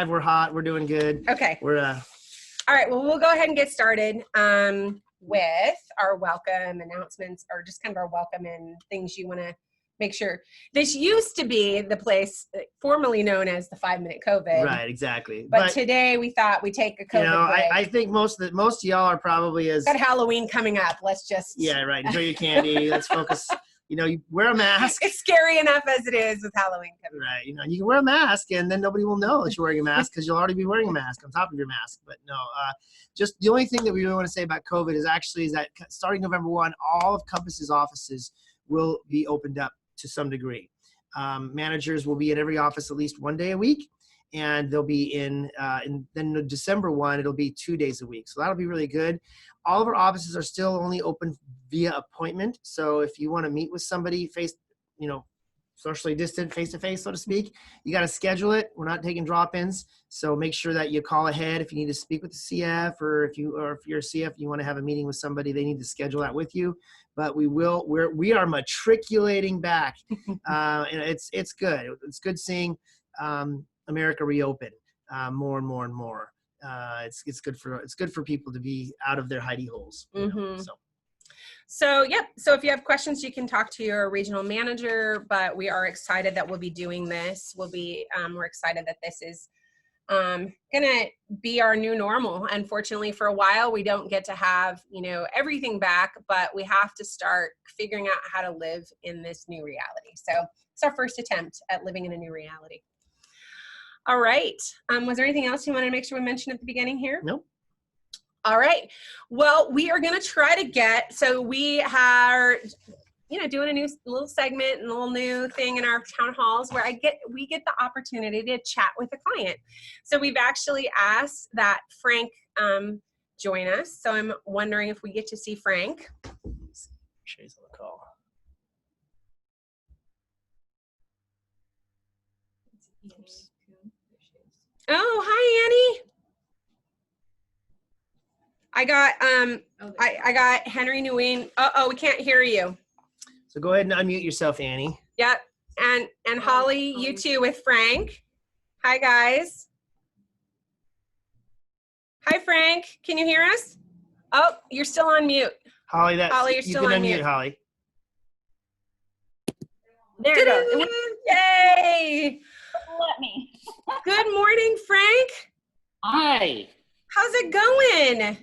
We're hot. We're doing good. Okay. We're All right. Well, we'll go ahead and get started with our welcome announcements, or just kind of our welcome and things you want to make sure. This used to be the place formerly known as the 5-Minute COVID. right, exactly. But today we thought we'd take a COVID break. I think most of y'all are probably Got Halloween coming up. Let's just right. Enjoy your candy. Let's focus. You wear a mask. It's scary enough as it is with Halloween coming. Right. You can wear a mask and then nobody will know that you're wearing a mask because you'll already be wearing a mask on top of your mask. But no, just the only thing that we really want to say about COVID is that starting November 1, all of Compass's offices will be opened up to some degree. Managers will be in every office at least 1 day a week, and they'll be in then December 1, it'll be 2 days a week. So that'll be really good. All of our offices are still only open via appointment. So if you want to meet with somebody socially distant, face-to-face, so to speak, you got to schedule it. We're not taking drop-ins. So make sure that you call ahead if you need to speak with the CF, or if you're a CF, you want to have a meeting with somebody, they need to schedule that with you. But we are matriculating back. And it's good. It's good seeing America reopen more and more and more. It's good for people to be out of their hidey holes. So if you have questions, you can talk to your regional manager, but we are excited that we'll be doing this. We're excited that this is gonna be our new normal. Unfortunately, for a while, we don't get to have, everything back, but we have to start figuring out how to live in this new reality. So it's our first attempt at living in a new reality. All right. Was there anything else you wanted to make sure we mentioned at the beginning here? Nope. All right. Well, we are going to try to so we are, doing a new little segment and a little new thing in our town halls where we get the opportunity to chat with a client. So we've actually asked that Frank join us. So I'm wondering if we get to see Frank. She's on the call. Oops. Oh, hi, Annie. I got Henry Nguyen. We can't hear you. So go ahead and unmute yourself, Annie. Yep. And Holly, you too with Frank. Hi, guys. Hi, Frank. Can you hear us? Oh, you're still on mute. Holly, you're still on mute. Holly. There it goes. Yay! Let me. Good morning, Frank. Hi. How's it going?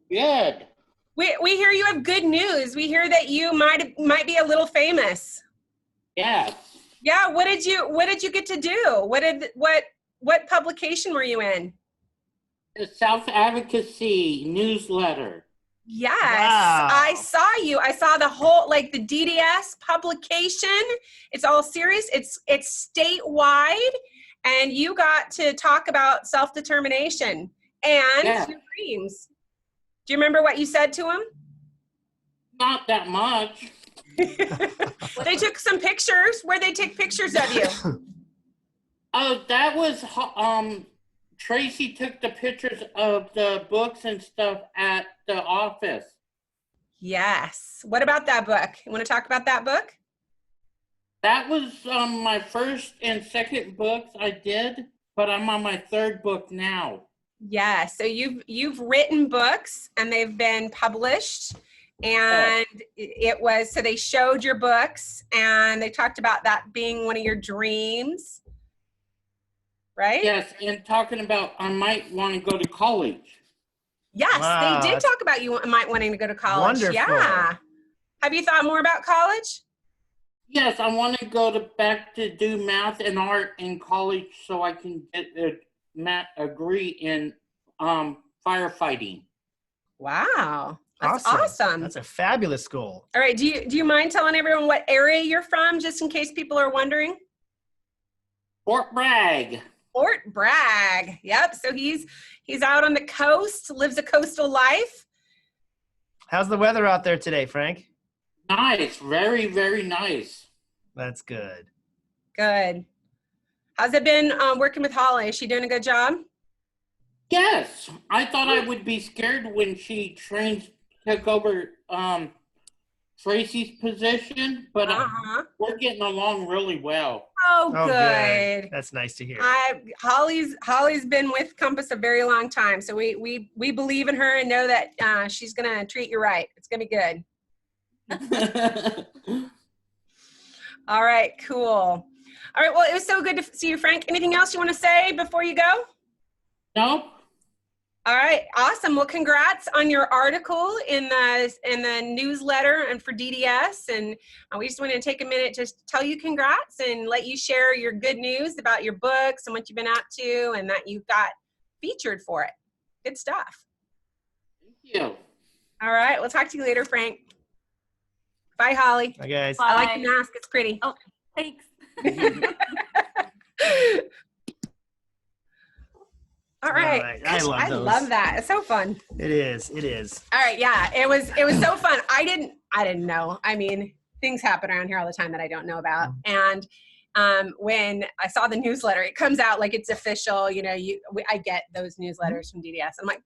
Good. We hear you have good news. We hear that you might be a little famous. Yes. Yeah. What did you get to do? What publication were you in? The Self Advocacy newsletter. Yes. Wow. I saw you. I saw the whole, the DDS publication. It's all serious. It's statewide, and you got to talk about self-determination and your dreams. Do you remember what you said to him? Not that much. They took some pictures. Where'd they take pictures of you? Oh, that was, Tracy took the pictures of the books and stuff at the office. Yes. What about that book? You want to talk about that book? That was my first and second books I did, but I'm on my third book now. Yeah. So you've written books and they've been published, and so they showed your books and they talked about that being one of your dreams. Right? Yes, and talking about I might want to go to college. Yes, wow. They did talk about you might wanting to go to college. Wonderful. Yeah. Have you thought more about college? Yes, I want to go back to do math and art in college so I can get a degree in firefighting. Wow. That's awesome. That's a fabulous goal. All right. Do you mind telling everyone what area you're from, just in case people are wondering? Fort Bragg. Fort Bragg. Yep. So he's out on the coast, lives a coastal life. How's the weather out there today, Frank? Nice. Very, very nice. That's good. Good. How's it been working with Holly? Is she doing a good job? Yes. I thought I would be scared when she took over Tracy's position, but Uh-huh. we're getting along really well. Oh, Oh, good. That's nice to hear. Holly's been with Compass a very long time, so we believe in her and know that she's gonna treat you right. It's gonna be good. All right, cool. All right, well, it was so good to see you, Frank. Anything else you want to say before you go? Nope. All right, awesome. Well, congrats on your article in the newsletter and for DDS. And we just want to take a minute to tell you congrats and let you share your good news about your books and what you've been up to and that you got featured for it. Good stuff. Thank you. All right, we'll talk to you later, Frank. Bye, Holly. Bye, guys. I like Bye. the mask. It's pretty. Oh, thanks. All right. right. Gosh, I love those. love that. It's so fun. It is. It is. All right, yeah, it was so fun. I didn't know. I mean, things happen around here all the time that I don't know about. And when I saw the newsletter, it comes out like it's official. You know, I get those newsletters from DDS. I'm like,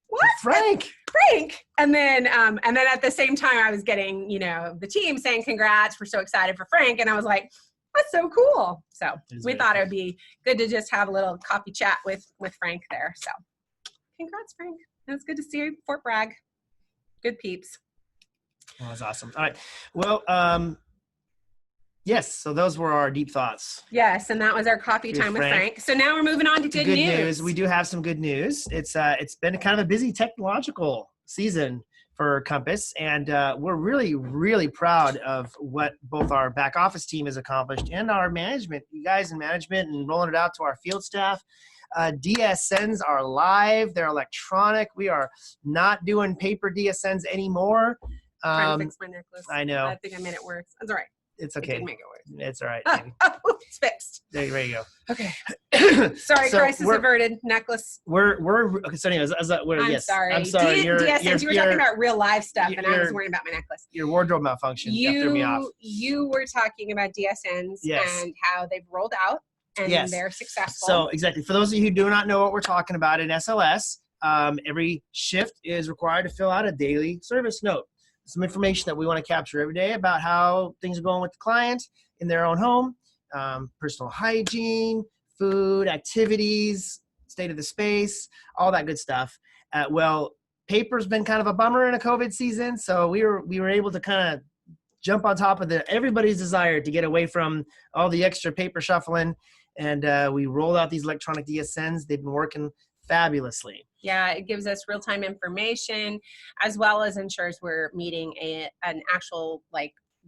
what? Frank. Frank. And then at the same time, I was getting, you know, the team saying congrats. We're so excited for Frank, and I was like, that's so cool. So we thought it would be good to just have a little coffee chat with Frank there. So congrats, Frank. It was good to see you, Fort Bragg. Good peeps. Well, that's awesome. All right. Well, yes. So those were our deep thoughts. Yes, and that was our coffee Here's time with Frank. Frank. So now we're moving on to good news. We do have some good news. It's been kind of a busy technological season for Compass, and we're really, really proud of what both our back office team has accomplished and our management, you guys in management, and rolling it out to our field staff. DSNs are live. They're electronic. We are not doing paper DSNs anymore. Trying to fix my necklace. I know. I think I made it worse. That's all right. It's I okay. did make it worse. It's all right. It's fixed. There you go. Okay. Sorry, So crisis we're- averted. Necklace. We're okay. So anyways, I'm yes, sorry. I'm sorry. DSNs, you were talking about real live stuff, and I was your- worrying about my necklace. your wardrobe malfunction. That threw me off. You were talking about DSNs Yes. and how they've rolled out and Yes. they're successful. So exactly. For those of you who do not know what we're talking about in SLS, every shift is required to fill out a daily service note. Some information that we want to capture every day about how things are going with the client in their own home, personal hygiene, food, activities, state of the space, all that good stuff. Well, paper's been kind of a bummer in a COVID season, so we were able to kind of jump on top of everybody's desire to get away from all the extra paper shuffling, and we rolled out these electronic DSNs. They've been working fabulously. yeah, it gives us real-time information as well as ensures we're meeting an actual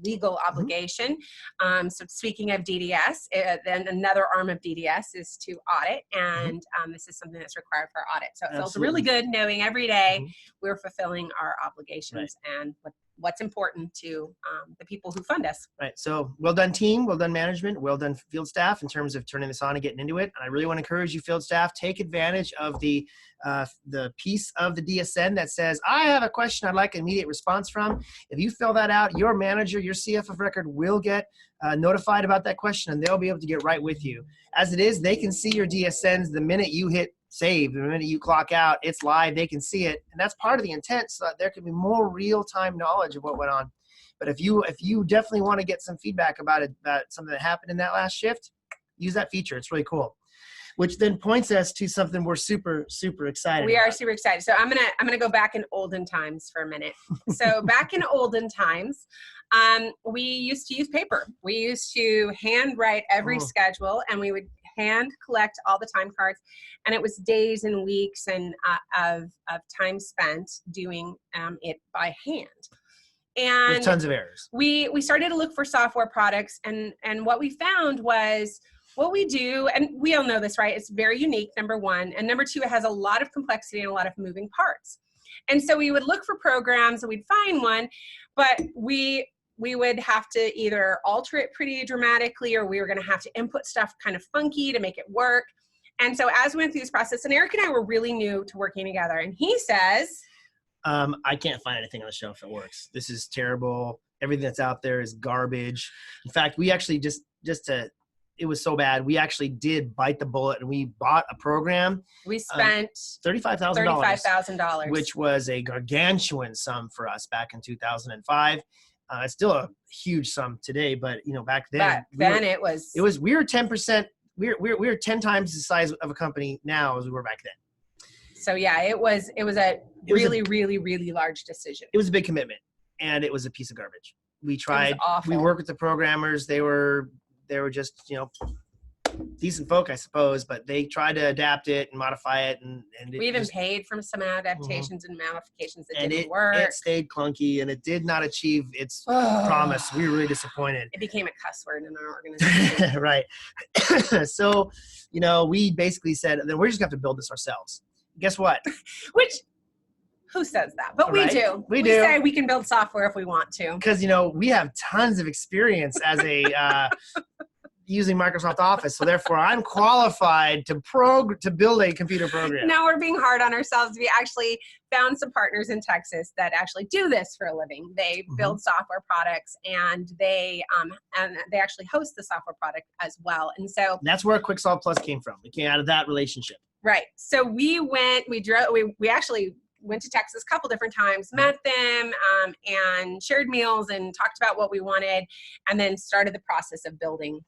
legal obligation. So speaking of DDS, then another arm of DDS is to audit, and this is something that's required for audit. So it feels really good knowing every day we're fulfilling our obligations and what's important to the people who fund us. Right. So well done team, well done management, well done field staff in terms of turning this on and getting into it. And I really want to encourage you field staff, take advantage of the piece of the DSN that says, I have a question I'd like an immediate response from. If you fill that out, your manager, your CF of record will get notified about that question, and they'll be able to get right with you. As it is, they can see your DSNs the minute you hit save, the minute you clock out, it's live, they can see it. And that's part of the intent, so that there can be more real-time knowledge of what went on. But if you definitely want to get some feedback about something that happened in that last shift, use that feature. It's really cool. Which then points us to something we're super, super excited We are about. super excited. So I'm gonna go back in olden times for a minute. So back in olden times, we used to use paper. We used to handwrite every schedule, and we would hand collect all the time cards, and it was days and weeks and of time spent doing it by hand. And With tons of errors. we started to look for software products, and what we found was what we do, and we all know this, right? It's very unique, number one, and number two, it has a lot of complexity and a lot of moving parts. And so we would look for programs and we'd find one, but we would have to either alter it pretty dramatically, or we were going to have to input stuff kind of funky to make it work. And so as we went through this process, and Eric and I were really new to working together, and he says, I can't find anything on the shelf that works. This is terrible. Everything that's out there is garbage. In fact, we actually just to it was so bad. We actually did bite the bullet, and we bought a program, We spent $35,000, $35,000. which was a gargantuan sum for us back in 2005. It's still a huge sum today, but back then, it was we were 10%. We were 10 times the size of a company now as we were back then. So yeah, it was a really large decision. It was a big commitment, and it was a piece of garbage. We tried. Awful. We worked with the programmers. They were just decent folk, I suppose, but they tried to adapt it and modify it, and we even paid for some adaptations and modifications that and didn't work. It stayed clunky, and it did not achieve its promise. We were really disappointed. It became a cuss word in our organization. Right. So, we basically said, then we're just going to have to build this ourselves. Guess what? Which, who says that? But Right? we do. We do. Say we can build software if we want to. Because, we have tons of experience as a using Microsoft Office. So therefore, I'm qualified to build a computer program. Now we're being hard on ourselves. We actually found some partners in Texas that actually do this for a living. They build software products, and they actually host the software product as well. And so that's where QuickSolve Plus came from. It came out of that relationship. Right. So we actually went to Texas a couple different times, met them, and shared meals and talked about what we wanted, and then started the process of building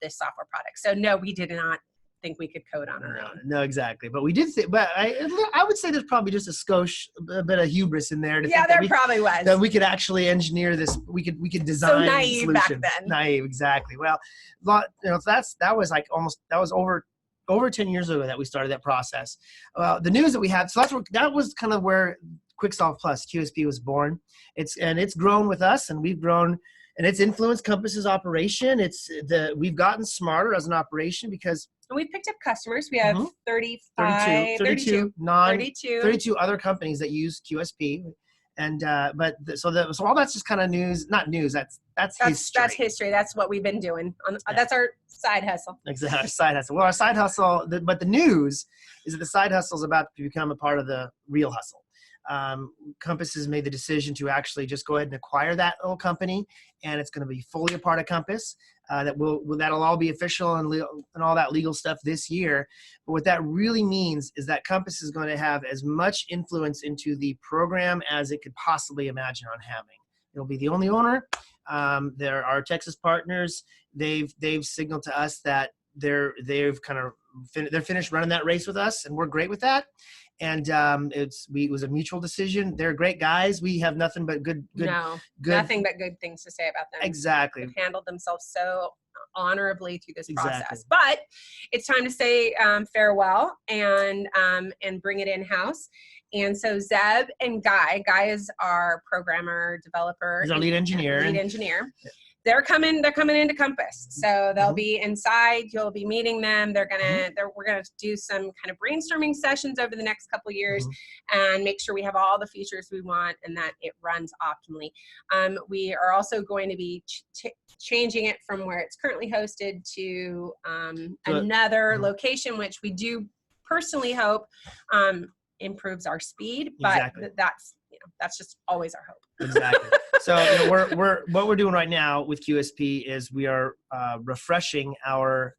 this software product. So no, we did not think we could code on our own. No, exactly. But we did think, but I would say there's probably just a bit of hubris in there. Probably was. That we could actually engineer this. We could design. So naive solutions. back then. Naive, exactly. Well, that was over 10 years ago that we started that process. The news that we had, so that was kind of where QuickSolve Plus, QSP, was born. It's grown with us, and we've grown, and it's influenced Compass's operation. We've gotten smarter as an operation because we picked up customers. We have 32 other companies that use QSP. And so all that's just kind of news, not news. That's history. That's history. That's what we've been doing. That's our side hustle. Exactly, our side hustle. Well, our side hustle, but the news is that the side hustle is about to become a part of the real hustle. Compass has made the decision to actually just go ahead and acquire that little company, and it's going to be fully a part of Compass. That'll all be official and all that legal stuff this year. But what that really means is that Compass is going to have as much influence into the program as it could possibly imagine on having. It'll be the only owner. There are Texas partners. They've signaled to us that they're finished running that race with us, and we're great with that. And it was a mutual decision. They're great guys. We have nothing but good. Nothing but good things to say about them. Exactly. They've handled themselves so honorably through this process. But it's time to say farewell and bring it in-house. And so Zeb and Guy is our programmer, developer. He's our lead engineer. Yeah. They're coming into Compass. So they'll be inside, you'll be meeting them. We're gonna do some kind of brainstorming sessions over the next couple of years and make sure we have all the features we want and that it runs optimally. We are also going to be changing it from where it's currently hosted to another location, which we do personally hope improves our speed, but that's just always our hope. Exactly. So what we're doing right now with QSP is we are refreshing our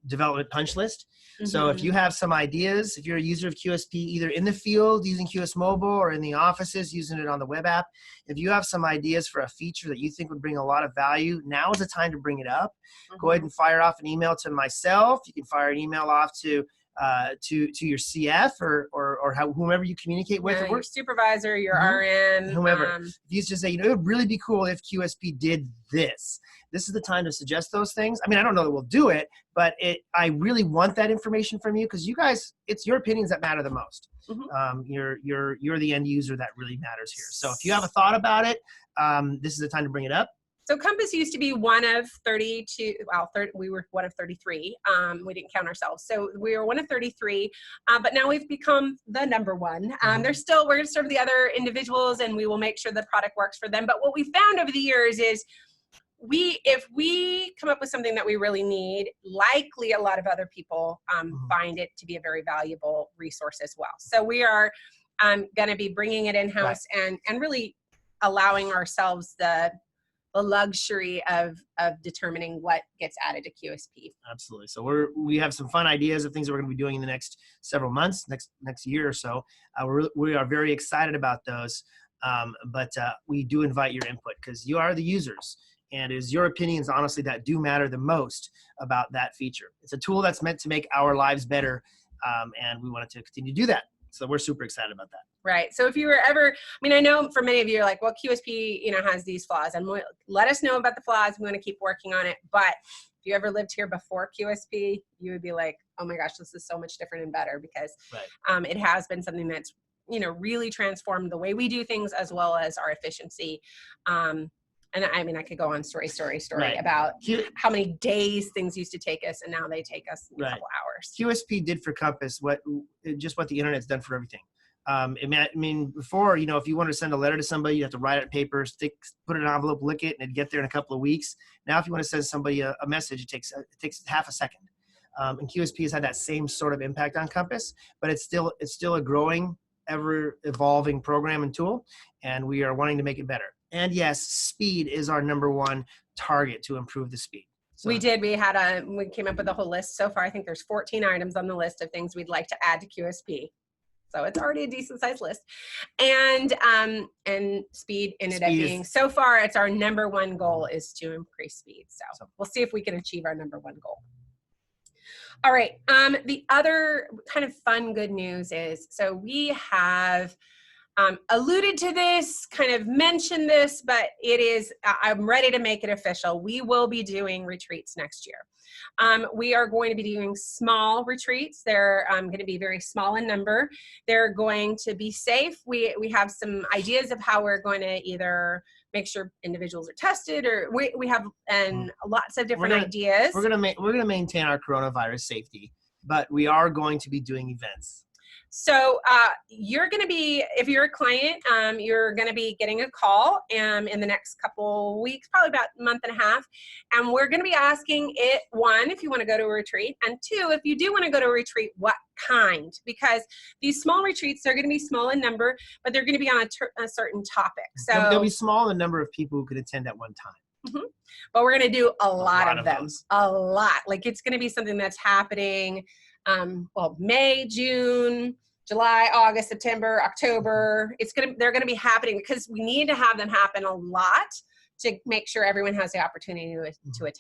development punch list. So if you have some ideas, if you're a user of QSP, either in the field using QS Mobile or in the offices using it on the web app, if you have some ideas for a feature that you think would bring a lot of value, now is the time to bring it up. Go ahead and fire off an email to myself. You can fire an email off to your CF or whomever you communicate with. Your supervisor, your RM, whomever. If you just say, it would really be cool if QSP did this. This is the time to suggest those things. I mean, I don't know that we'll do it, but I really want that information from you because you guys, it's your opinions that matter the most. You're the end user that really matters here. So if you have a thought about it, this is the time to bring it up. So Compass used to be one of 32, we were one of 33. We didn't count ourselves. So we were one of 33, but now we've become the number one. We're going to serve the other individuals and we will make sure the product works for them. But what we found over the years is if we come up with something that we really need, likely a lot of other people find it to be a very valuable resource as well. So we are going to be bringing it in-house and really allowing ourselves the the luxury of determining what gets added to QSP. Absolutely. So we have some fun ideas of things that we're going to be doing in the next several months, next year or so. We are very excited about those. But we do invite your input because you are the users, and it is your opinions, honestly, that do matter the most about that feature. It's a tool that's meant to make our lives better, and we wanted to continue to do that. So we're super excited about that. Right. So if you were ever, I mean, I know for many of you are like, well, QSP, has these flaws, and let us know about the flaws. We want to keep working on it. But if you ever lived here before QSP, you would be like, oh my gosh, this is so much different and better because it has been something that's, really transformed the way we do things as well as our efficiency. And I mean, I could go on story about how many days things used to take us, and now they take us a couple hours. QSP did for Compass what the internet's done for everything. Before, if you wanted to send a letter to somebody, you have to write it on paper, put it in an envelope, lick it, and it'd get there in a couple of weeks. Now, if you want to send somebody a message, it takes half a second. And QSP has had that same sort of impact on Compass, but it's still a growing, ever evolving program and tool, and we are wanting to make it better. And yes, speed is our number one target to improve the speed. So, we came up with a whole list so far. I think there's 14 items on the list of things we'd like to add to QSP. So it's already a decent sized list. And speed ended up being, so far, it's our number one goal is to increase speed. So we'll see if we can achieve our number one goal. All right. The other kind of fun, good news is, so we have alluded to this, kind of mentioned this, but I'm ready to make it official. We will be doing retreats next year. We are going to be doing small retreats. They're going to be very small in number. They're going to be safe. We have some ideas of how we're going to either make sure individuals are tested, or we have lots of different ideas. We're gonna maintain our coronavirus safety, but we are going to be doing events. So you're going to be, if you're a client, you're going to be getting a call in the next couple weeks, probably about a month and a half. And we're going to be asking one, if you want to go to a retreat, and two, if you do want to go to a retreat, what kind? Because these small retreats, they're going to be small in number, but they're going to be on a certain topic. So they'll be small in number of people who could attend at one time. Mm-hmm. But we're going to do a lot of them. A lot. Like it's going to be something that's happening May, June, July, August, September, October. They're going to be happening because we need to have them happen a lot to make sure everyone has the opportunity to attend.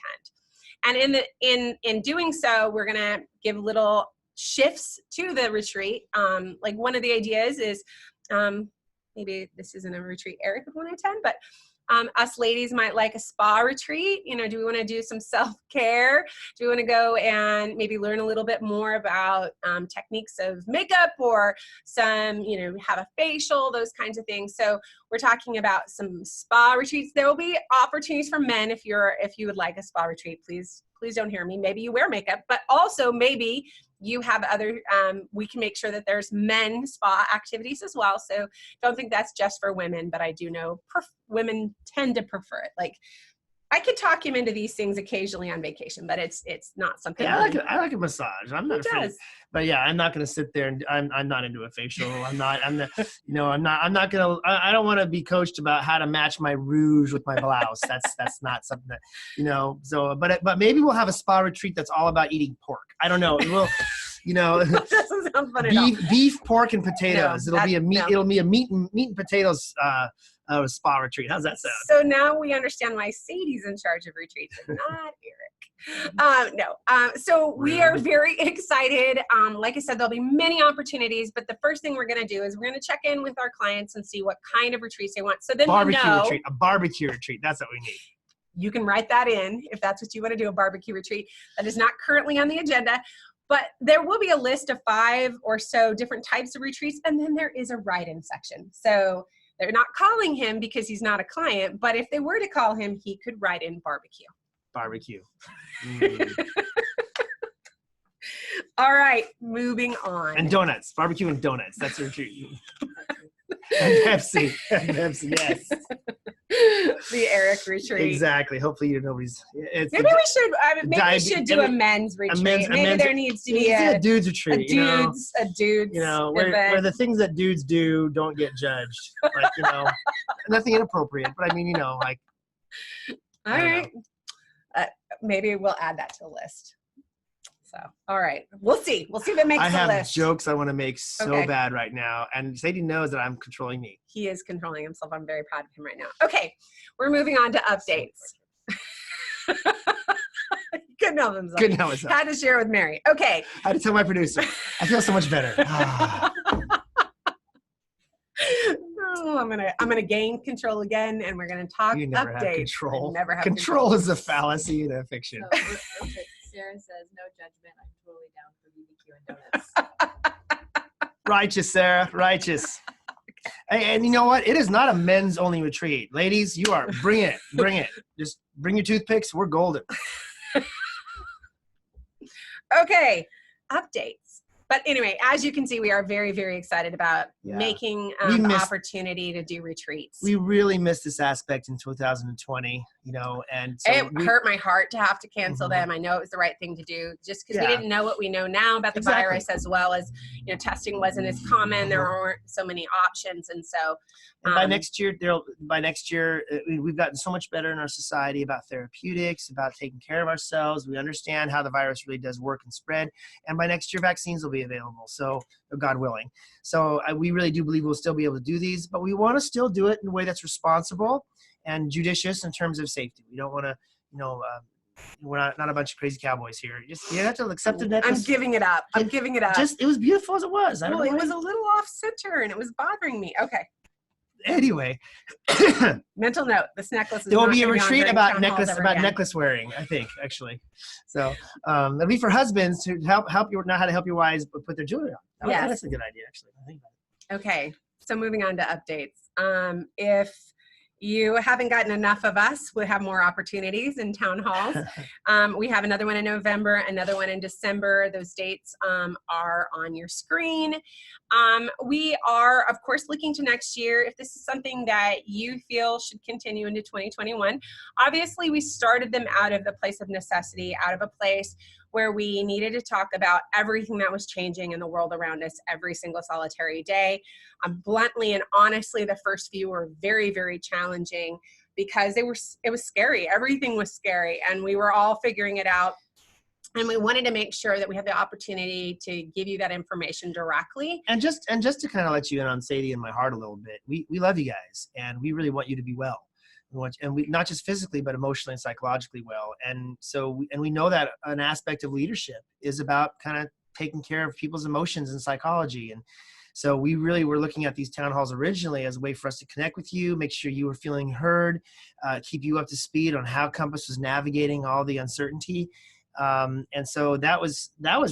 And in doing so, we're going to give little shifts to the retreat. Like one of the ideas is maybe this isn't a retreat Eric would want to attend, but us ladies might like a spa retreat. Do we want to do some self-care? Do we want to go and maybe learn a little bit more about techniques of makeup, or some, have a facial, those kinds of things. So we're talking about some spa retreats. There will be opportunities for men if you would like a spa retreat. Please don't hear me. Maybe you wear makeup, but also maybe you have other, we can make sure that there's men spa activities as well. So don't think that's just for women, but I do know women tend to prefer it. Like I could talk him into these things occasionally on vacation, but it's not something. Yeah, I like a massage. I'm not afraid. But yeah, I'm not going to sit there and I'm not into a facial. I don't want to be coached about how to match my rouge with my blouse. That's not something that, so, but maybe we'll have a spa retreat that's all about eating pork. I don't know. We'll, that doesn't sound fun at all. Beef, pork, and potatoes. No, it'll be a meat and potatoes spa retreat. How's that sound? So now we understand why Sadie's in charge of retreats and not Eric. So we are very excited. Like I said, there'll be many opportunities, but the first thing we're going to do is we're going to check in with our clients and see what kind of retreats they want. So then a barbecue retreat. That's what we need. You can write that in if that's what you want to do, a barbecue retreat. That is not currently on the agenda. But there will be a list of 5 or so different types of retreats, and then there is a write-in section. So they're not calling him because he's not a client, but if they were to call him, he could write in barbecue. Barbecue. All right, moving on. And donuts. Barbecue and donuts. That's a retreat. And Pepsi. Yes. The Eric retreat. Exactly. Hopefully nobody's. Maybe we should do a men's retreat. Maybe there needs to be a dudes retreat. A dudes. Where the things that dudes do don't get judged. Like nothing inappropriate. But I mean, All I don't right. Maybe we'll add that to the list. So, all right. We'll see. We'll see if it makes I the have list. jokes I want to make so Okay. bad right now, and Sadie knows that I'm controlling me. He is controlling himself. I'm very proud of him right now. Okay. We're moving on to updates. Couldn't help himself. Couldn't help myself. Had to share with Mary. Okay. I had to tell my producer. I feel so much better. Oh, I'm gonna gain control again, and we're gonna talk You never updates. have control. I never have Control is a fallacy in a fiction. So, real quick, Sarah says, no judgment. I'm totally down for BBQ and donuts. Righteous, Sarah. Righteous. And you know what? It is not a men's only retreat. Ladies, you are, bring it. Bring it. Just bring your toothpicks. We're golden. Okay, updates. But anyway, as you can see, we are very, very excited about Yeah. making We the missed- opportunity to do retreats. We really missed this aspect in 2020, and so It we, hurt my heart to have to cancel Mhm. them. I know it was the right thing to do, just because we Yeah. didn't know what we know now about the Exactly. virus, as well as testing wasn't as common. There weren't so many options, and so and by um, next year, we've gotten so much better in our society about therapeutics, about taking care of ourselves. We understand how the virus really does work and spread. And by next year, vaccines will be available. So, God willing. So we really do believe we'll still be able to do these, but we want to still do it in a way that's responsible and judicious in terms of safety. We don't want to, we're not a bunch of crazy cowboys here. You have to accept the I'm necklace. giving it up. I'm giving it up. It was beautiful as it was. I don't Well, know it why- was a little off center, and it was bothering me. Okay, Anyway, mental note: this necklace is there will not be a gonna on retreat during about town halls necklace ever about again. necklace wearing. I think actually, so it'll be for husbands to help you know how to help your wives put their jewelry on. Yes. That's a good idea actually. I think about it. Okay, so moving on to updates. If you haven't gotten enough of us, we'll have more opportunities in town halls. We have another one in November, another one in December. Those dates are on your screen. We are, of course, looking to next year. If this is something that you feel should continue into 2021, obviously we started them out of the place of necessity, out of a place where we needed to talk about everything that was changing in the world around us every single solitary day. Bluntly and honestly, the first few were very, very challenging because it was scary. Everything was scary, and we were all figuring it out. And we wanted to make sure that we had the opportunity to give you that information directly. And just to kind of let you in on Sadie and my heart a little bit, we love you guys, and we really want you to be well. We not just physically, but emotionally and psychologically well. And so, we know that an aspect of leadership is about kind of taking care of people's emotions and psychology. And so we really were looking at these town halls originally as a way for us to connect with you, make sure you were feeling heard, keep you up to speed on how Compass was navigating all the uncertainty. And so that was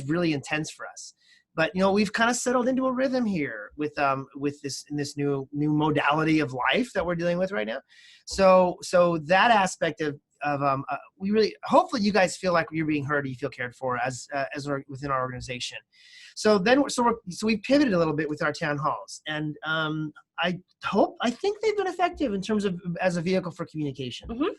really intense for us. But we've kind of settled into a rhythm here with this new modality of life that we're dealing with right now. So that aspect of we really, hopefully you guys feel like you're being heard, or you feel cared for as within our organization. So we pivoted a little bit with our town halls, and I think they've been effective in terms of as a vehicle for communication. Mm-hmm.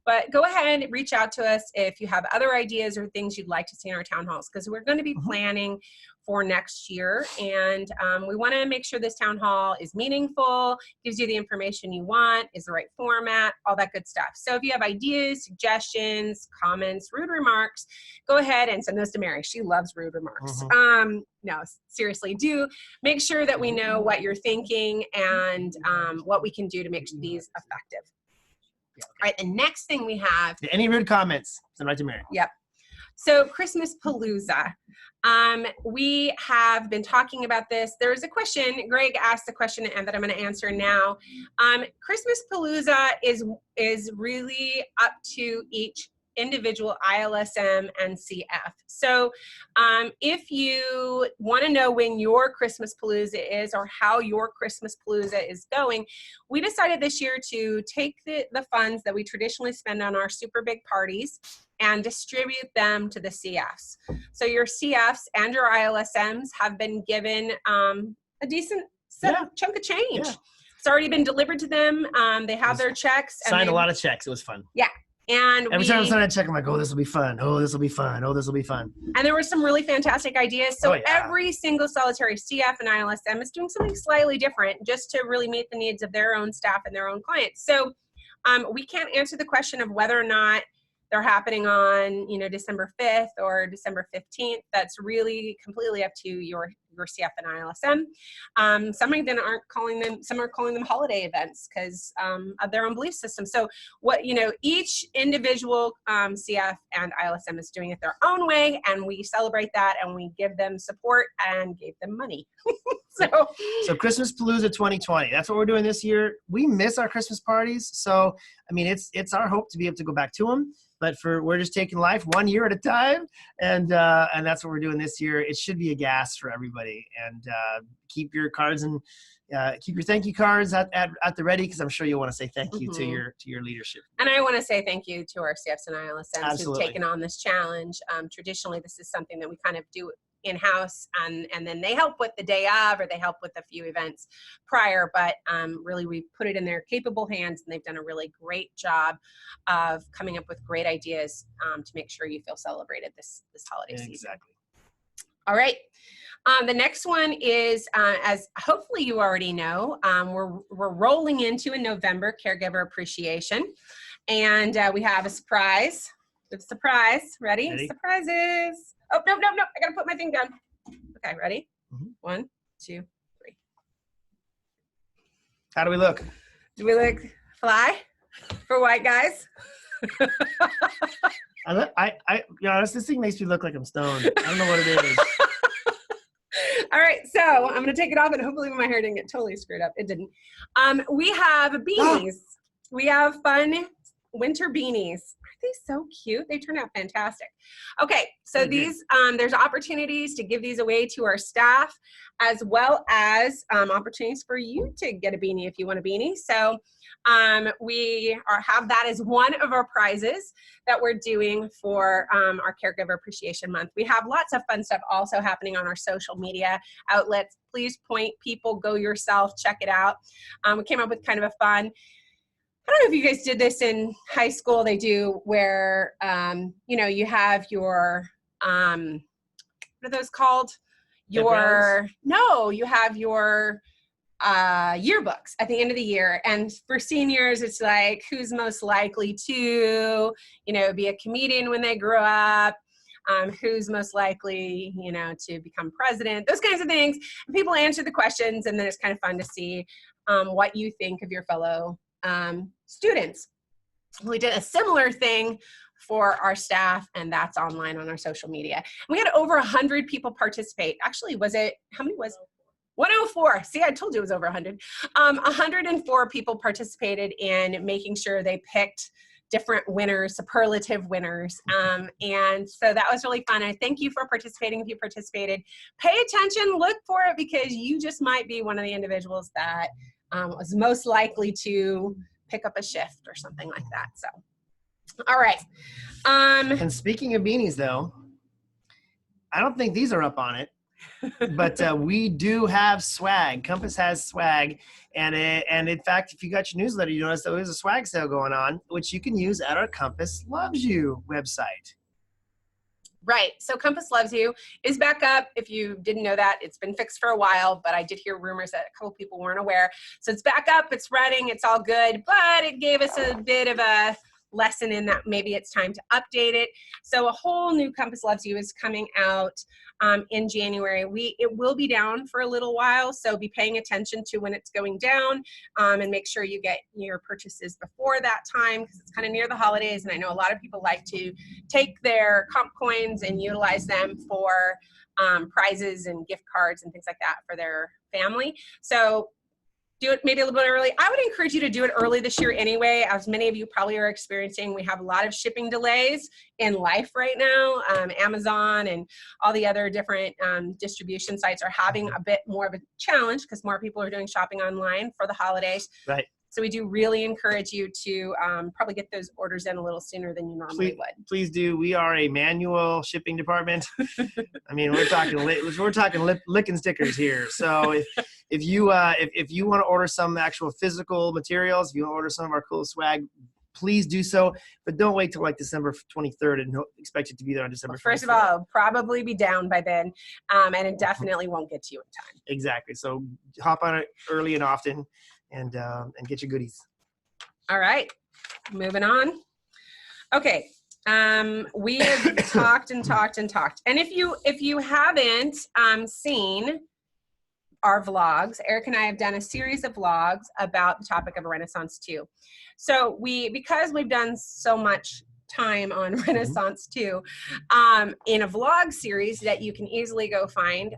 But go ahead and reach out to us if you have other ideas or things you'd like to see in our town halls, because we're going to be planning for next year. And we want to make sure this town hall is meaningful, gives you the information you want, is the right format, all that good stuff. So if you have ideas, suggestions, comments, rude remarks, go ahead and send those to Mary. She loves rude remarks. No, seriously, do make sure that we know what you're thinking and what we can do to make these effective. All right, the next thing we have. Any rude comments, send right to Mary. Yep. So Christmas Palooza. We have been talking about this. There's a question, Greg asked a question and that I'm going to answer now. Christmas Palooza is really up to each individual ILSM and CF. So if you want to know when your Christmas Palooza is or how your Christmas Palooza is going, we decided this year to take the funds that we traditionally spend on our super big parties and distribute them to the CFs. So your CFs and your ILSMs have been given a decent chunk of change. Yeah. It's already been delivered to them. They have their checks. Signed a lot of checks. It was fun. Yeah. And every time I sign a check, I'm like, oh, this will be fun. Oh, this will be fun. Oh, this will be fun. And there were some really fantastic ideas. So every single solitary CF and ILSM is doing something slightly different just to really meet the needs of their own staff and their own clients. So We can't answer the question of whether or not they're happening on, December 5th or December 15th. That's really completely up to your CF and ILSM. Some are calling them holiday events because of their own belief system. So each individual CF and ILSM is doing it their own way, and we celebrate that and we give them support and gave them money. So Christmas Palooza 2020, that's what we're doing this year. We miss our Christmas parties. So, I mean, it's our hope to be able to go back to them. But we're just taking life 1 year at a time, and that's what we're doing this year. It should be a gas for everybody, and keep your cards and keep your thank you cards at the ready, because I'm sure you'll want to say thank you to your leadership. And I want to say thank you to our CFs and ILSMs who've Absolutely. taken on this challenge. Traditionally, this is something that we kind of do in-house, and then they help with the day of, or they help with a few events prior, but really we put it in their capable hands, and they've done a really great job of coming up with great ideas to make sure you feel celebrated this holiday season. Exactly. All right. The next one is, as hopefully you already know, we're rolling into a November Caregiver Appreciation, and we have a surprise. Ready? Surprises. Oh, no. I got to put my thing down. Okay, ready? Mhm. 1, 2, 3. How do we look? Do we look fly for white guys? This thing makes me look like I'm stoned. I don't know what it is. All right, so I'm going to take it off, and hopefully my hair didn't get totally screwed up. It didn't. We have beanies. We have fun winter beanies. Aren't they so cute? They turn out fantastic. Okay, so these, there's opportunities to give these away to our staff, as well as opportunities for you to get a beanie if you want a beanie. So we have that as one of our prizes that we're doing for our Caregiver Appreciation Month. We have lots of fun stuff also happening on our social media outlets. Please point people, go yourself, check it out. We came up with kind of a fun, I don't know if you guys did this in high school. They do where, you have your, what are those called? You have your yearbooks at the end of the year. And for seniors, it's like, who's most likely to, be a comedian when they grow up? Who's most likely, to become president? Those kinds of things. And people answer the questions, and then it's kind of fun to see what you think of your fellow students. We did a similar thing for our staff, and that's online on our social media. And we had over 100 people participate. Actually, how many was 104? See, I told you it was over 100. 104 people participated in making sure they picked different winners, superlative winners. And so that was really fun. I thank you for participating. If you participated, pay attention, look for it, because you just might be one of the individuals that was most likely to pick up a shift or something like that. So, all right. And speaking of beanies, though, I don't think these are up on it, but we do have swag. Compass has swag, and in fact, if you got your newsletter, you notice there's a swag sale going on, which you can use at our Compass Loves You website. Right. So Compass Loves You is back up. If you didn't know that, it's been fixed for a while, but I did hear rumors that a couple people weren't aware. So it's back up, it's running, it's all good, but it gave us a bit of a lesson in that maybe it's time to update it. So a whole new Compass Loves You is coming out in January. It will be down for a little while, so be paying attention to when it's going down, and make sure you get your purchases before that time, because it's kind of near the holidays, and I know a lot of people like to take their comp coins and utilize them for prizes and gift cards and things like that for their family. So do it maybe a little bit early. I would encourage you to do it early this year anyway. As many of you probably are experiencing, we have a lot of shipping delays in life right now. Amazon and all the other different distribution sites are having a bit more of a challenge because more people are doing shopping online for the holidays. Right. So we do really encourage you to probably get those orders in a little sooner than you normally would. Please do. We are a manual shipping department. I mean, we're talking licking stickers here. So if you want to order some actual physical materials, if you want to order some of our cool swag, please do so. But don't wait till like December 23rd and expect it to be there on December 24th. First of all, it'll probably be down by then, and it definitely won't get to you in time. Exactly. So hop on it early and often, and get your goodies. All right. moving on. Okay. We have talked and talked and talked. And if you haven't seen our vlogs, Eric and I have done a series of vlogs about the topic of Renaissance 2. So because we've done so much time on Renaissance 2 in a vlog series that you can easily go find,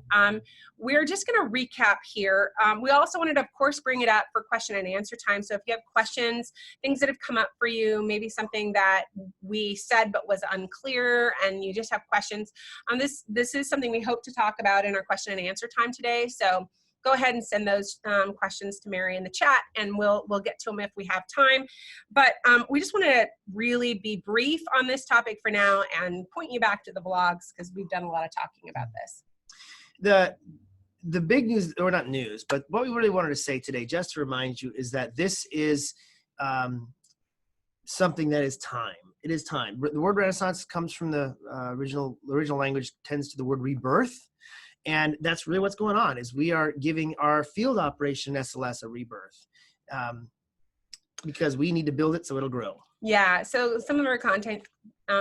we're just going to recap here. We also wanted to, of course, bring it up for question and answer time. So if you have questions, things that have come up for you, maybe something that we said but was unclear and you just have questions, this is something we hope to talk about in our question and answer time today. So go ahead and send those questions to Mary in the chat, and we'll get to them if we have time. But we just want to really be brief on this topic for now and point you back to the vlogs because we've done a lot of talking about this. The big news, or not news, but what we really wanted to say today, just to remind you, is that this is something that is time. It is time. The word Renaissance comes from the original language, tends to the word rebirth. And that's really what's going on, is we are giving our field operation SLS a rebirth because we need to build it so it'll grow. Yeah, so some of our content,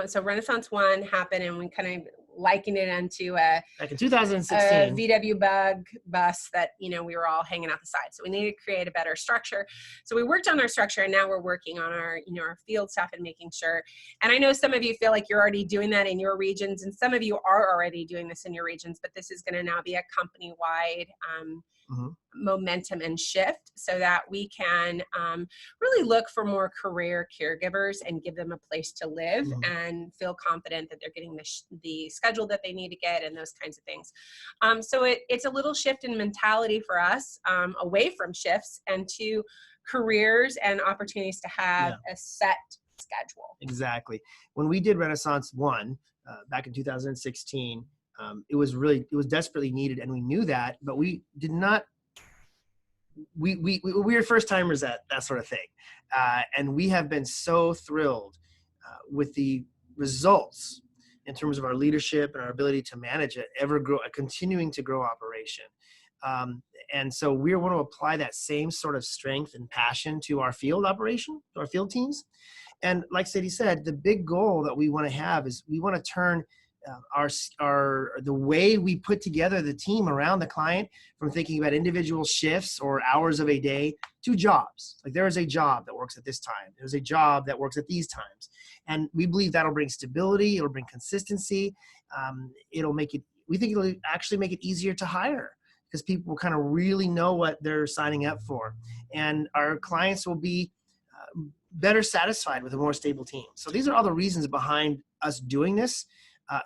so Renaissance 1 happened and we kind of likened it into Back in 2016. a VW bug bus that, we were all hanging out the side. So we needed to create a better structure. So we worked on our structure, and now we're working on our, our field stuff and making sure. And I know some of you feel like you're already doing that in your regions, and some of you are already doing this in your regions, but this is going to now be a company-wide momentum and shift so that we can really look for more career caregivers and give them a place to live and feel confident that they're getting the schedule that they need to get and those kinds of things. So it's a little shift in mentality for us, away from shifts and to careers and opportunities to have a set schedule. Exactly. When we did Renaissance 1 back in 2016, it was desperately needed, and we knew that, but we did not. We were first timers at that sort of thing, and we have been so thrilled with the results in terms of our leadership and our ability to manage it, continuing to grow operation. And so we want to apply that same sort of strength and passion to our field operation, to our field teams. And like Sadie said, the big goal that we want to have is we want to turn the way we put together the team around the client from thinking about individual shifts or hours of a day to jobs. Like, there is a job that works at this time. There's a job that works at these times. And we believe that'll bring stability. It'll bring consistency. We think it'll actually make it easier to hire because people will kind of really know what they're signing up for. And our clients will be better satisfied with a more stable team. So these are all the reasons behind us doing this.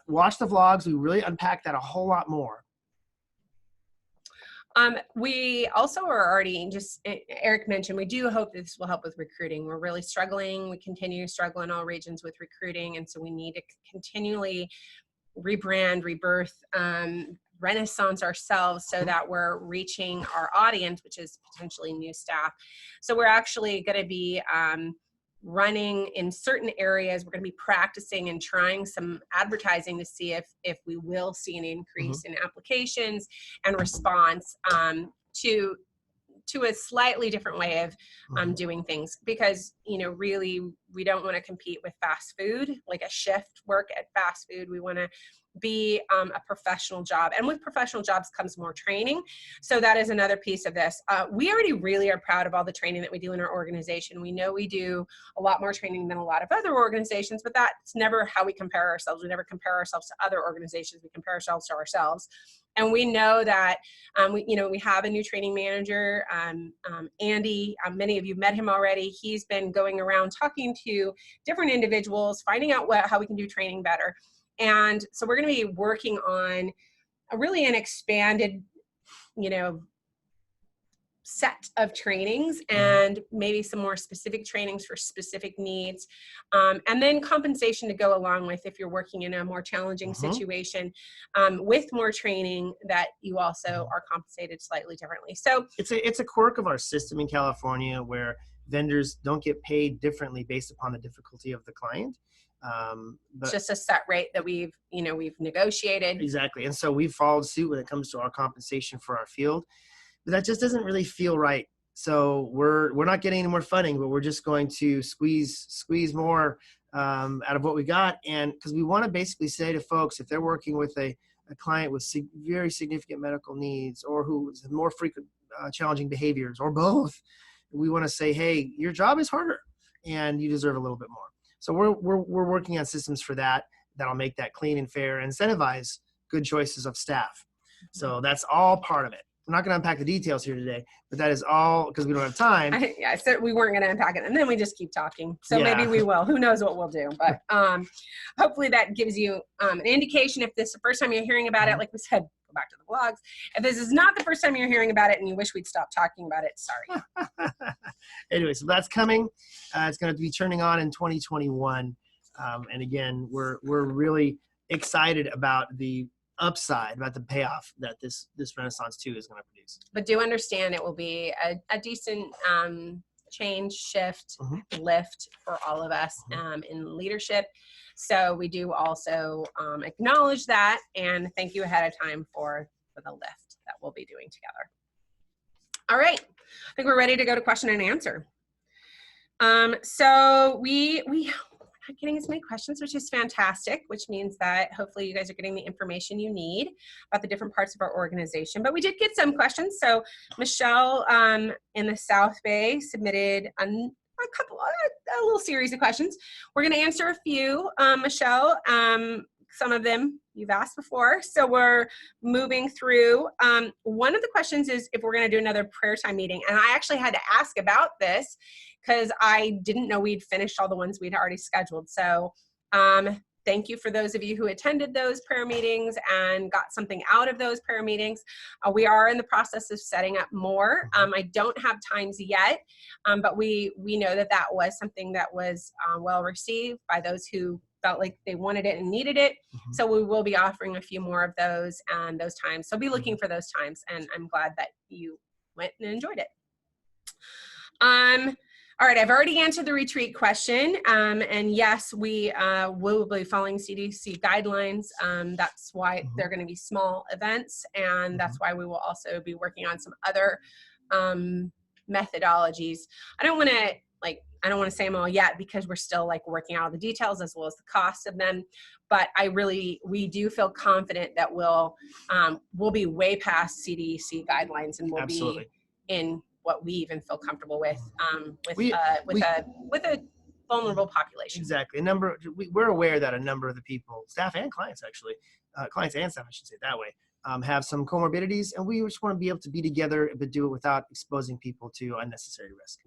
Watch the vlogs. We really unpack that a whole lot more. We also are already, Eric mentioned, we do hope this will help with recruiting. We're really struggling. We continue to struggle in all regions with recruiting. And so we need to continually rebrand, rebirth, Renaissance ourselves so that we're reaching our audience, which is potentially new staff. So we're actually going to be running in certain areas. We're going to be practicing and trying some advertising to see if we will see an increase in applications and response to a slightly different way of doing things, because really we don't want to compete with fast food, like a shift work at fast food. We want to be a professional job, and with professional jobs comes more training. So that is another piece of this. We already really are proud of all the training that we do in our organization. We know we do a lot more training than a lot of other organizations, but that's never how we compare ourselves. We never compare ourselves to other organizations. We compare ourselves to ourselves. And we know that we have a new training manager, Andy. Many of you met him already. He's been going around talking to different individuals, finding out how we can do training better. And so we're going to be working on an expanded, set of trainings, and maybe some more specific trainings for specific needs, and then compensation to go along with if you're working in a more challenging situation, with more training, that you also are compensated slightly differently. So it's a quirk of our system in California where vendors don't get paid differently based upon the difficulty of the client. It's just a set rate that we've negotiated. Exactly. And so we've followed suit when it comes to our compensation for our field, but that just doesn't really feel right So we're not getting any more funding, but we're just going to squeeze more out of what we got. And because we want to basically say to folks, if they're working with a client with very significant medical needs or who has more frequent challenging behaviors or both, we want to say, hey, your job is harder and you deserve a little bit more. So we're working on systems for that that'll make that clean and fair and incentivize good choices of staff. So that's all part of it. I'm not going to unpack the details here today, but that is all because we don't have time. I said we weren't going to unpack it, and then we just keep talking. So Yeah. maybe we will. Who knows what we'll do? But hopefully that gives you an indication. If this is the first time you're hearing about it, like we said, go back to the blogs. If this is not the first time you're hearing about it and you wish we'd stop talking about it, sorry. Anyway, so that's coming. It's going to be turning on in 2021. And again, we're really excited about the upside, about the payoff that this Renaissance 2 is going to produce. But do understand it will be a decent change, shift, lift for all of us in leadership. So we do also acknowledge that and thank you ahead of time for the lift that we'll be doing together. All right, I think we're ready to go to question and answer. So we're not getting as many questions, which is fantastic, which means that hopefully you guys are getting the information you need about the different parts of our organization. But we did get some questions. So Michelle in the South Bay submitted a little series of questions. We're going to answer a few, Michelle. Some of them you've asked before. So we're moving through. One of the questions is if we're going to do another prayer time meeting. And I actually had to ask about this because I didn't know we'd finished all the ones we'd already scheduled. So thank you for those of you who attended those prayer meetings and got something out of those prayer meetings. We are in the process of setting up more. I don't have times yet, but we know that that was something that was well received by those who felt like they wanted it and needed it. So we will be offering a few more of those and those times. So be looking for those times, and I'm glad that you went and enjoyed it. All right, I've already answered the retreat question. And yes, we will be following CDC guidelines. That's why they're going to be small events. And that's why we will also be working on some other methodologies. I don't want to say them all yet because we're still working out all the details as well as the cost of them. But we do feel confident that we'll be way past CDC guidelines and we'll be in what we even feel comfortable with a vulnerable population. Exactly. We're aware that a number of the people, staff and clients actually, clients and staff, I should say it that way, have some comorbidities, and we just want to be able to be together but do it without exposing people to unnecessary risk.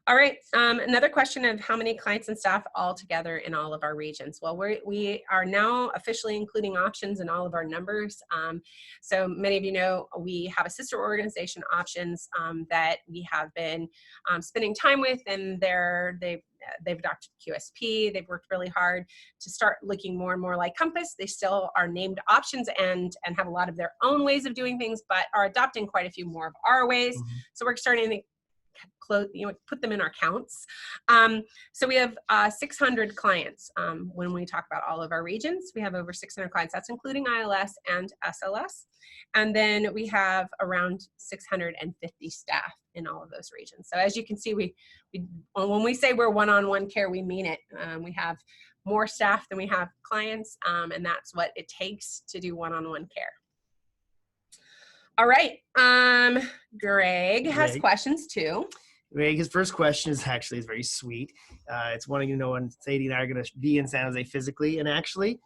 All right, another question of how many clients and staff all together in all of our regions. Well, we are now officially including Options in all of our numbers. So many of you know we have a sister organization, Options, that we have been spending time with, and they've adopted QSP. They've worked really hard to start looking more and more like Compass. They still are named Options and have a lot of their own ways of doing things, but are adopting quite a few more of our ways. So we're starting to put them in our counts. So we have 600 clients. When we talk about all of our regions, we have over 600 clients. That's including ILS and SLS. And then we have around 650 staff in all of those regions. So as you can see, when we say we're one-on-one care, we mean it. We have more staff than we have clients, and that's what it takes to do one-on-one care. All right, Greg has questions too. Greg, his first question is very sweet. It's wanting to know when Sadie and I are going to be in San Jose physically, and actually,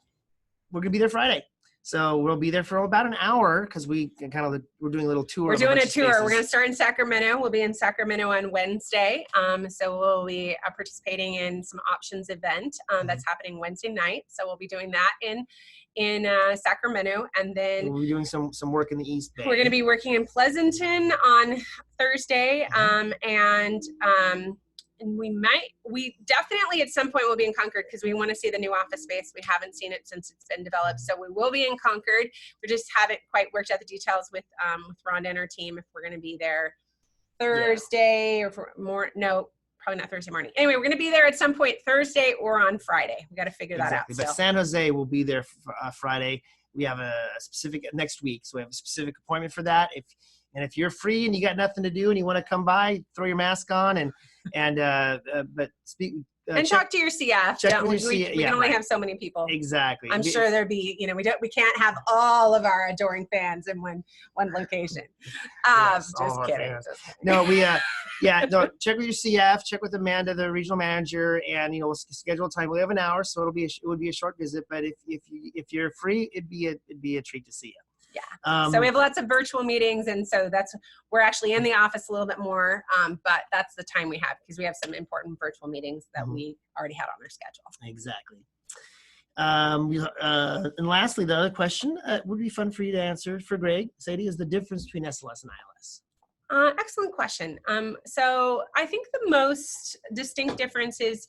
we're going to be there Friday. So we'll be there for about an hour because we're doing a little tour. We're doing a tour. We're going to start in Sacramento. We'll be in Sacramento on Wednesday. So we'll be participating in some Options event that's happening Wednesday night. So we'll be doing that in Sacramento, and then we'll be doing some work in the East Bay. We're going to be working in Pleasanton on Thursday, and we definitely at some point will be in Concord because we want to see the new office space. We haven't seen it since it's been developed, so we will be in Concord. We just haven't quite worked out the details with Rhonda and her team if we're going to be there Thursday probably not Thursday morning. Anyway, we're going to be there at some point Thursday or on Friday. We got to figure that out. But San Jose will be there Friday. We have a specific next week, so we have a specific appointment for that. And if you're free and you got nothing to do and you want to come by, throw your mask on but speak. And talk to your CF. check Don't with your we CF, can yeah, only right. have so many people. Exactly. I'm sure there'd be, we can't have all of our adoring fans in one location. Yes, all of Just our kidding. fans. Just kidding. No, check with your CF, check with Amanda, the regional manager, and we'll schedule a time. We have an hour, so it would be a short visit. But if you're free, it'd be a treat to see you. Yeah. So we have lots of virtual meetings, and so we're actually in the office a little bit more, but that's the time we have because we have some important virtual meetings that we already had on our schedule. Exactly. And lastly, the other question would be fun for you to answer for Greg. Sadie, is the difference between SLS and ILS? Excellent question. So I think the most distinct difference is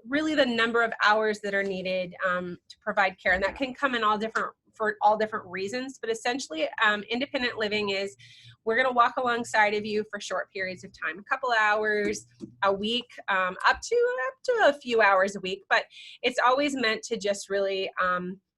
really the number of hours that are needed to provide care, and that can come in for all different reasons. But essentially, independent living is we're going to walk alongside of you for short periods of time, a couple of hours a week, up to a few hours a week. But it's always meant to just really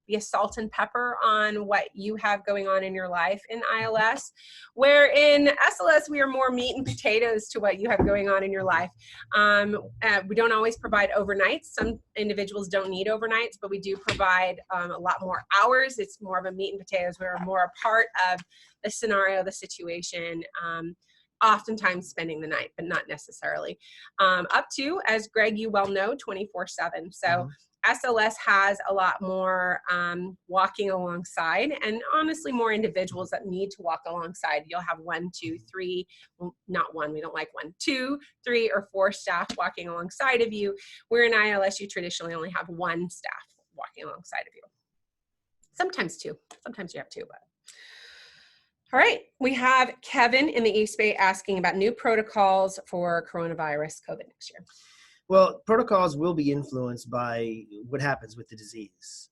be a salt and pepper on what you have going on in your life in ILS, where in SLS, we are more meat and potatoes to what you have going on in your life. We don't always provide overnights. Some individuals don't need overnights, but we do provide a lot more hours. It's more of a meat and potatoes. We're more a part of the scenario, the situation, oftentimes spending the night, but not necessarily. Up to, as Greg, you well know, 24/7. So SLS has a lot more walking alongside, and honestly more individuals that need to walk alongside. You'll have 1, 2, 3, well, not one, we don't like 1, 2, 3, or 4 staff walking alongside of you. Where in ILS, you traditionally only have 1 staff walking alongside of you. Sometimes 2, sometimes you have 2, but. All right, we have Kevin in the East Bay asking about new protocols for coronavirus COVID next year. Well, protocols will be influenced by what happens with the disease.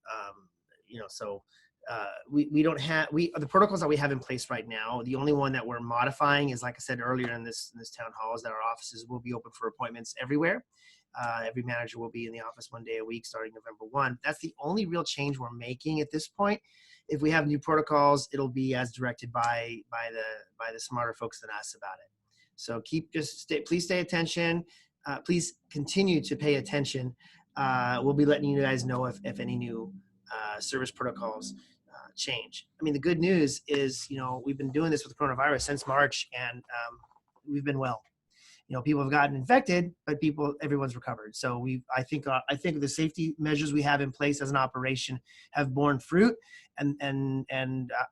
We don't have the protocols that we have in place right now. The only one that we're modifying is, like I said earlier in this town hall, is that our offices will be open for appointments everywhere. Every manager will be in the office 1 day a week starting November 1. That's the only real change we're making at this point. If we have new protocols, it'll be as directed by the smarter folks than us about it. So please stay attention. Please continue to pay attention. We'll be letting you guys know if any new service protocols change. I mean, the good news is, we've been doing this with coronavirus since March, and we've been well. People have gotten infected, but everyone's recovered. So I think the safety measures we have in place as an operation have borne fruit, and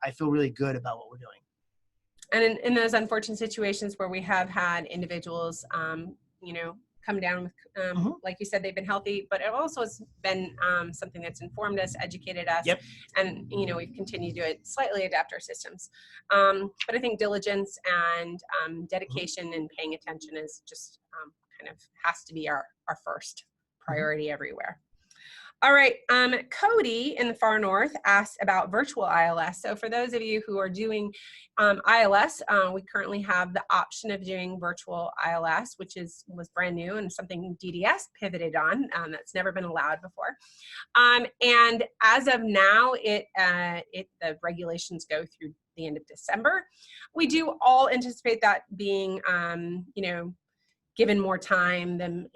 I feel really good about what we're doing. And in those unfortunate situations where we have had individuals, come down with, like you said, they've been healthy, but it also has been something that's informed us, educated us, and we've continued to slightly adapt our systems. But I think diligence and dedication and paying attention is just kind of has to be our first priority everywhere. All right, Cody in the far north asked about virtual ILS. So for those of you who are doing ILS, we currently have the option of doing virtual ILS, which was brand new and something DDS pivoted on. That's never been allowed before. And as of now, the regulations go through the end of December. We do all anticipate that being, given more time than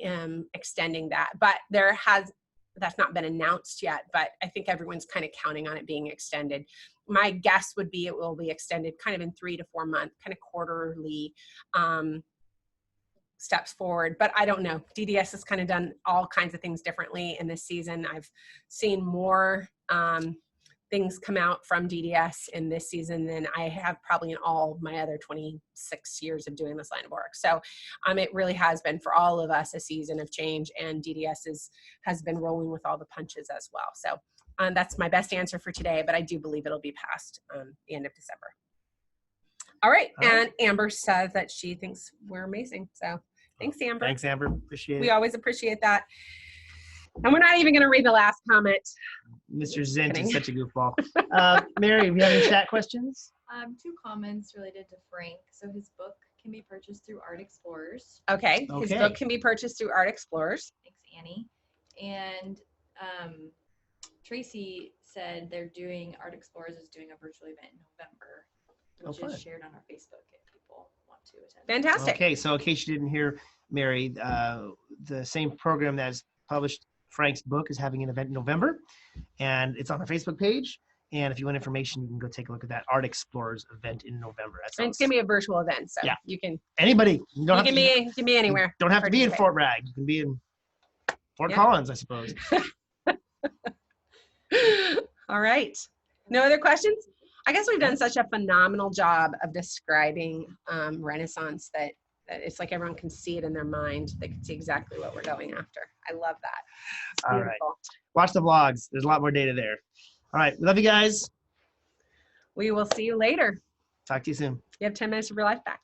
extending that, but that's not been announced yet, but I think everyone's kind of counting on it being extended. My guess would be it will be extended kind of in 3 to 4 month, kind of quarterly steps forward, but I don't know. DDS has kind of done all kinds of things differently in this season. I've seen more things come out from DDS in this season than I have probably in all of my other 26 years of doing this line of work. So it really has been for all of us a season of change, and DDS has been rolling with all the punches as well. So that's my best answer for today, but I do believe it'll be past the end of December. All right, and Amber says that she thinks we're amazing. So thanks, Amber. Thanks, Amber. Appreciate it. We always appreciate that. And we're not even going to read the last comment. Mr. Zint is such a goofball. Mary, we have any chat questions? 2 comments related to Frank. So his book can be purchased through Art Explorers. Okay. His book can be purchased through Art Explorers. Thanks, Annie. And Tracy said Art Explorers is doing a virtual event in November, which is shared on our Facebook attend. Fantastic. Okay, so in case you didn't hear, Mary, the same program that's published Frank's book is having an event in November, and it's on our Facebook page. And if you want information, you can go take a look at that Art Explorers event in November. That And it's sounds, gonna be a virtual event, so Yeah. you can anybody. You don't have you to, can be anywhere. don't have to be in participate. Fort Bragg. You can be in Fort Yeah. Collins, I suppose. All right. No other questions? I guess we've done such a phenomenal job of describing Renaissance that it's like everyone can see it in their mind. They can see exactly what we're going after. I love that. It's All right. beautiful. Watch the vlogs. There's a lot more data there. All right. We love you guys. We will see you later. Talk to you soon. You have 10 minutes of your life back.